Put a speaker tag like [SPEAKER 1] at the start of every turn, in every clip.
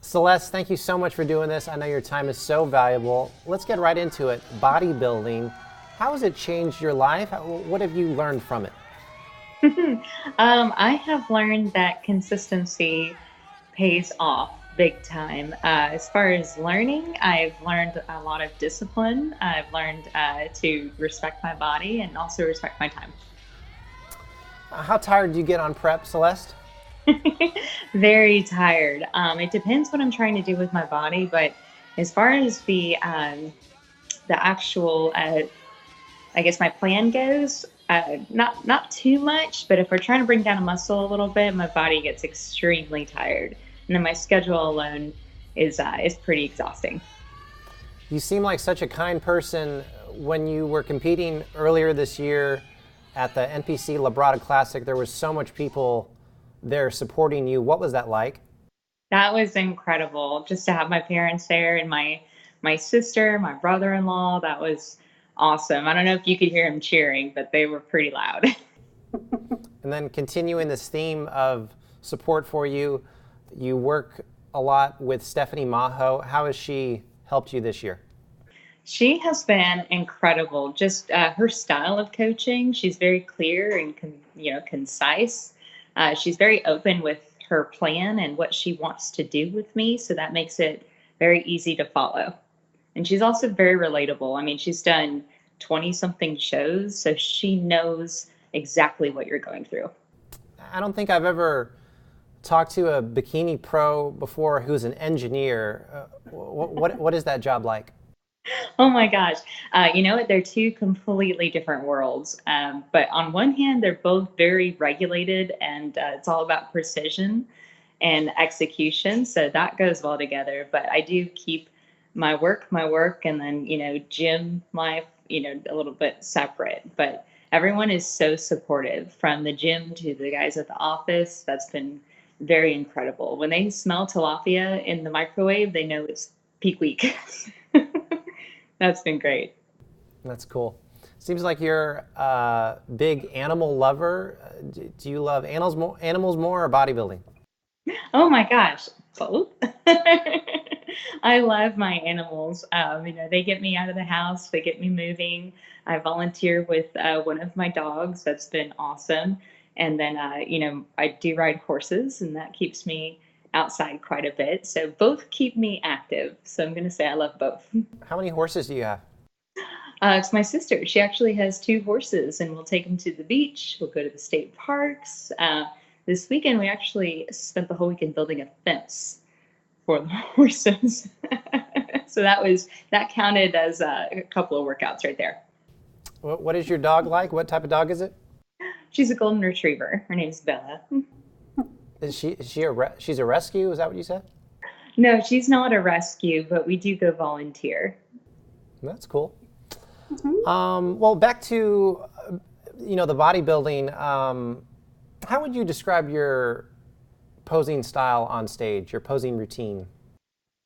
[SPEAKER 1] Celeste, thank you so much for doing this. I know your time is so valuable. Let's get right into it. Bodybuilding, how has it changed your life? What have you learned from it?
[SPEAKER 2] I have learned that consistency pays off big time. As far as learning, I've learned a lot of discipline. I've learned to respect my body and also respect my time.
[SPEAKER 1] How tired do you get on prep, Celeste?
[SPEAKER 2] Very tired. It depends what I'm trying to do with my body, but as far as the actual, I guess my plan goes, not too much. But if we're trying to bring down a muscle a little bit, my body gets extremely tired, and then my schedule alone is pretty exhausting.
[SPEAKER 1] You seem like such a kind person. When you were competing earlier this year at the NPC Labrada Classic, there was so much people there supporting you. What was that like?
[SPEAKER 2] That was incredible. Just to have my parents there and my sister, my brother-in-law. That was awesome. I don't know if you could hear them cheering, but they were pretty loud.
[SPEAKER 1] And then continuing this theme of support for you, you work a lot with Stephanie Mahoe. How has she helped you this year?
[SPEAKER 2] She has been incredible. Just her style of coaching. She's very clear and concise. She's very open with her plan and what she wants to do with me, so that makes it very easy to follow. And she's also very relatable. I mean, she's done 20 something shows, so she knows exactly what you're going through.
[SPEAKER 1] I don't think I've ever talked to a bikini pro before who's an engineer. What is that job like?
[SPEAKER 2] Oh my gosh. You know what? They're two completely different worlds. But on one hand, they're both very regulated, and it's all about precision and execution. So that goes well together. But I do keep my work, and then, gym life, a little bit separate. But everyone is so supportive, from the gym to the guys at the office. That's been very incredible. When they smell tilapia in the microwave, they know it's peak week. That's been great.
[SPEAKER 1] That's cool. Seems like you're a big animal lover. Do you love animals more or bodybuilding?
[SPEAKER 2] Oh my gosh, both. I love my animals. They get me out of the house, they get me moving. I volunteer with one of my dogs. That's been awesome. And then, I do ride horses, and that keeps me outside quite a bit. So both keep me active. So I'm going to say I love both.
[SPEAKER 1] How many horses do you have?
[SPEAKER 2] It's my sister. She actually has two horses, and we'll take them to the beach. We'll go to the state parks. This weekend, we actually spent the whole weekend building a fence for the horses. So that counted as a couple of workouts right there.
[SPEAKER 1] What is your dog like? What type of dog is it?
[SPEAKER 2] She's a golden retriever. Her name's Bella.
[SPEAKER 1] She's a rescue? Is that what you said?
[SPEAKER 2] No, she's not a rescue, but we do go volunteer.
[SPEAKER 1] That's cool. Well, back to the bodybuilding. How would you describe your posing style on stage? Your posing routine?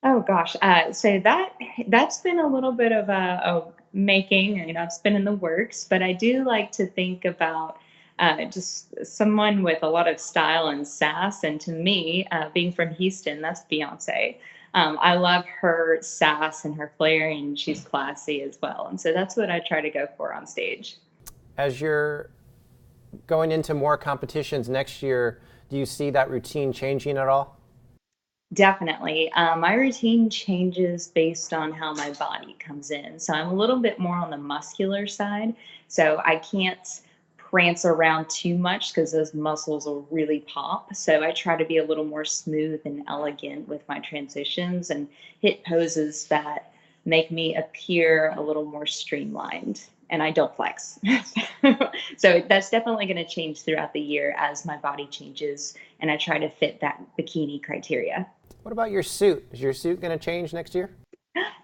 [SPEAKER 2] Oh gosh, so that's been a little bit of a making. It's been in the works, but I do like to think about just someone with a lot of style and sass. And to me, being from Houston, that's Beyonce. I love her sass and her flair, and she's classy as well. And so that's what I try to go for on stage.
[SPEAKER 1] As you're going into more competitions next year, do you see that routine changing at all?
[SPEAKER 2] Definitely. My routine changes based on how my body comes in. So I'm a little bit more on the muscular side. So I can't prance around too much because those muscles will really pop. So I try to be a little more smooth and elegant with my transitions and hit poses that make me appear a little more streamlined. And I don't flex. So that's definitely going to change throughout the year as my body changes and I try to fit that bikini criteria.
[SPEAKER 1] What about your suit? Is your suit going to change next year?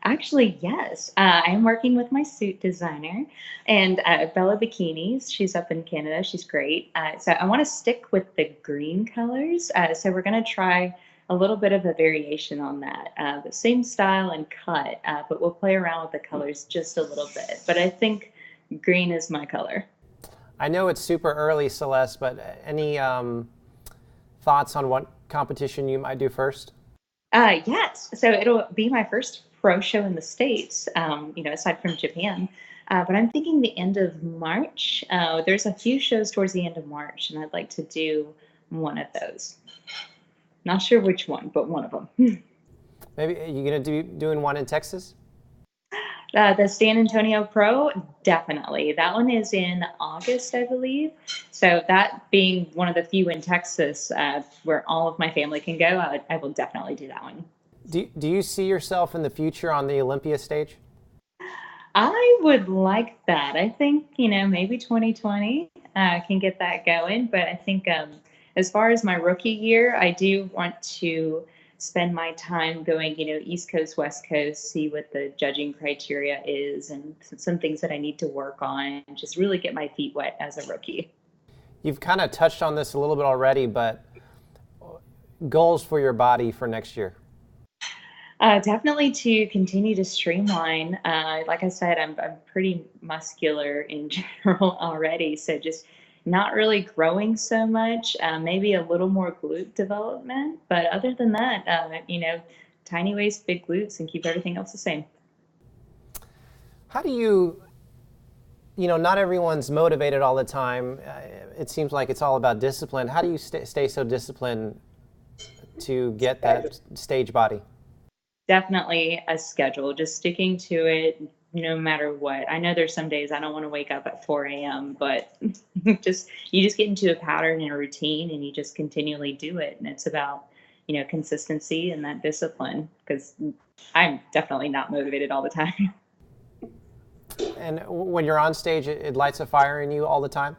[SPEAKER 2] Actually, yes. I am working with my suit designer and Bella Bikinis. She's up in Canada. She's great. So I want to stick with the green colors. So we're going to try a little bit of a variation on that. The same style and cut, but we'll play around with the colors just a little bit. But I think green is my color.
[SPEAKER 1] I know it's super early, Celeste, but any thoughts on what competition you might do first?
[SPEAKER 2] Yes. So it'll be my first pro show in the States, aside from Japan. But I'm thinking the end of March. There's a few shows towards the end of March, and I'd like to do one of those. Not sure which one, but one of them.
[SPEAKER 1] Maybe are you going to do doing one in Texas?
[SPEAKER 2] The San Antonio Pro, definitely. That one is in August, I believe. So that being one of the few in Texas where all of my family can go, I will definitely do that one.
[SPEAKER 1] Do you see yourself in the future on the Olympia stage?
[SPEAKER 2] I would like that. I think, maybe 2020 can get that going. But I think as far as my rookie year, I do want to spend my time going, East Coast, West Coast, see what the judging criteria is and some things that I need to work on and just really get my feet wet as a rookie.
[SPEAKER 1] You've kind of touched on this a little bit already, but goals for your body for next year?
[SPEAKER 2] Definitely to continue to streamline. Like I said, I'm pretty muscular in general already, so just not really growing so much. Maybe a little more glute development, but other than that, tiny waist, big glutes, and keep everything else the same.
[SPEAKER 1] How do not everyone's motivated all the time. It seems like it's all about discipline. How do you stay so disciplined to get that stage body?
[SPEAKER 2] Definitely a schedule, just sticking to it no matter what. I know there's some days I don't want to wake up at 4 a.m., but you just get into a pattern and a routine and you just continually do it. And it's about, consistency and that discipline because I'm definitely not motivated all the time.
[SPEAKER 1] And when you're on stage, it lights a fire in you all the time?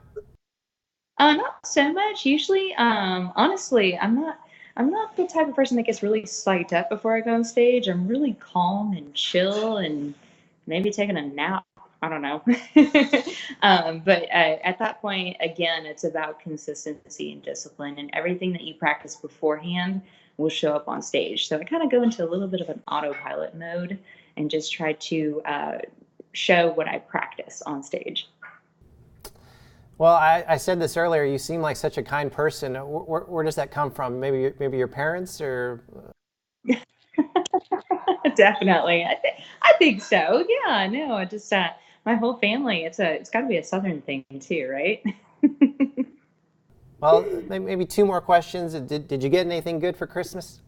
[SPEAKER 2] Not so much. Usually, honestly, I'm not the type of person that gets really psyched up before I go on stage. I'm really calm and chill and maybe taking a nap. I don't know. But at that point, again, it's about consistency and discipline, and everything that you practice beforehand will show up on stage. So I kind of go into a little bit of an autopilot mode and just try to show what I practice on stage.
[SPEAKER 1] Well, I said this earlier. You seem like such a kind person. Where does that come from? Maybe your parents or?
[SPEAKER 2] Definitely, I think so. Yeah, no, just my whole family. It's got to be a Southern thing too, right?
[SPEAKER 1] Well, maybe two more questions. Did you get anything good for Christmas?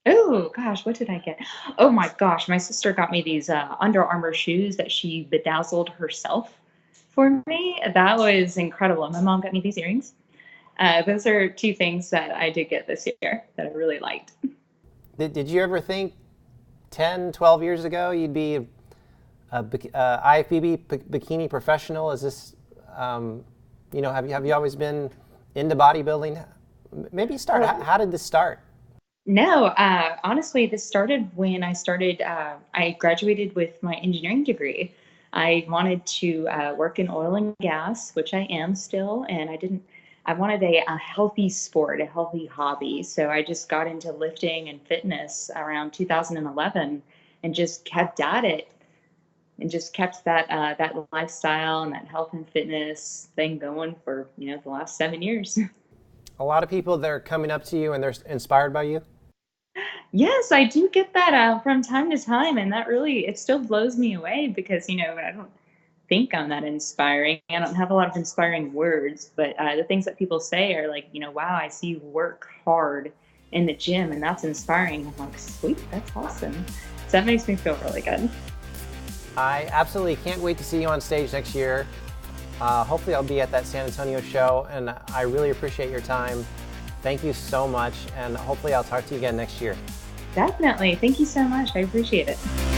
[SPEAKER 2] Oh gosh, what did I get? Oh my gosh, my sister got me these Under Armour shoes that she bedazzled herself for me. That was incredible. My mom got me these earrings. Those are two things that I did get this year that I really liked.
[SPEAKER 1] Did you ever think 10, 12 years ago you'd be a IFBB Bikini professional? Is this, have you always been into bodybuilding? Maybe start. How did this start?
[SPEAKER 2] No, honestly, this started when I graduated with my engineering degree. I wanted to work in oil and gas, which I am still, and I wanted a healthy sport, a healthy hobby. So I just got into lifting and fitness around 2011 and just kept at it and just kept that lifestyle and that health and fitness thing going for, the last 7 years.
[SPEAKER 1] A lot of people, they're coming up to you and they're inspired by you?
[SPEAKER 2] Yes, I do get that from time to time, and it still blows me away because, I don't think I'm that inspiring. I don't have a lot of inspiring words, but the things that people say are like, wow, I see you work hard in the gym, and that's inspiring. I'm like, sweet, that's awesome. So that makes me feel really good.
[SPEAKER 1] I absolutely can't wait to see you on stage next year. Hopefully I'll be at that San Antonio show, and I really appreciate your time. Thank you so much, and hopefully I'll talk to you again next year.
[SPEAKER 2] Definitely. Thank you so much. I appreciate it.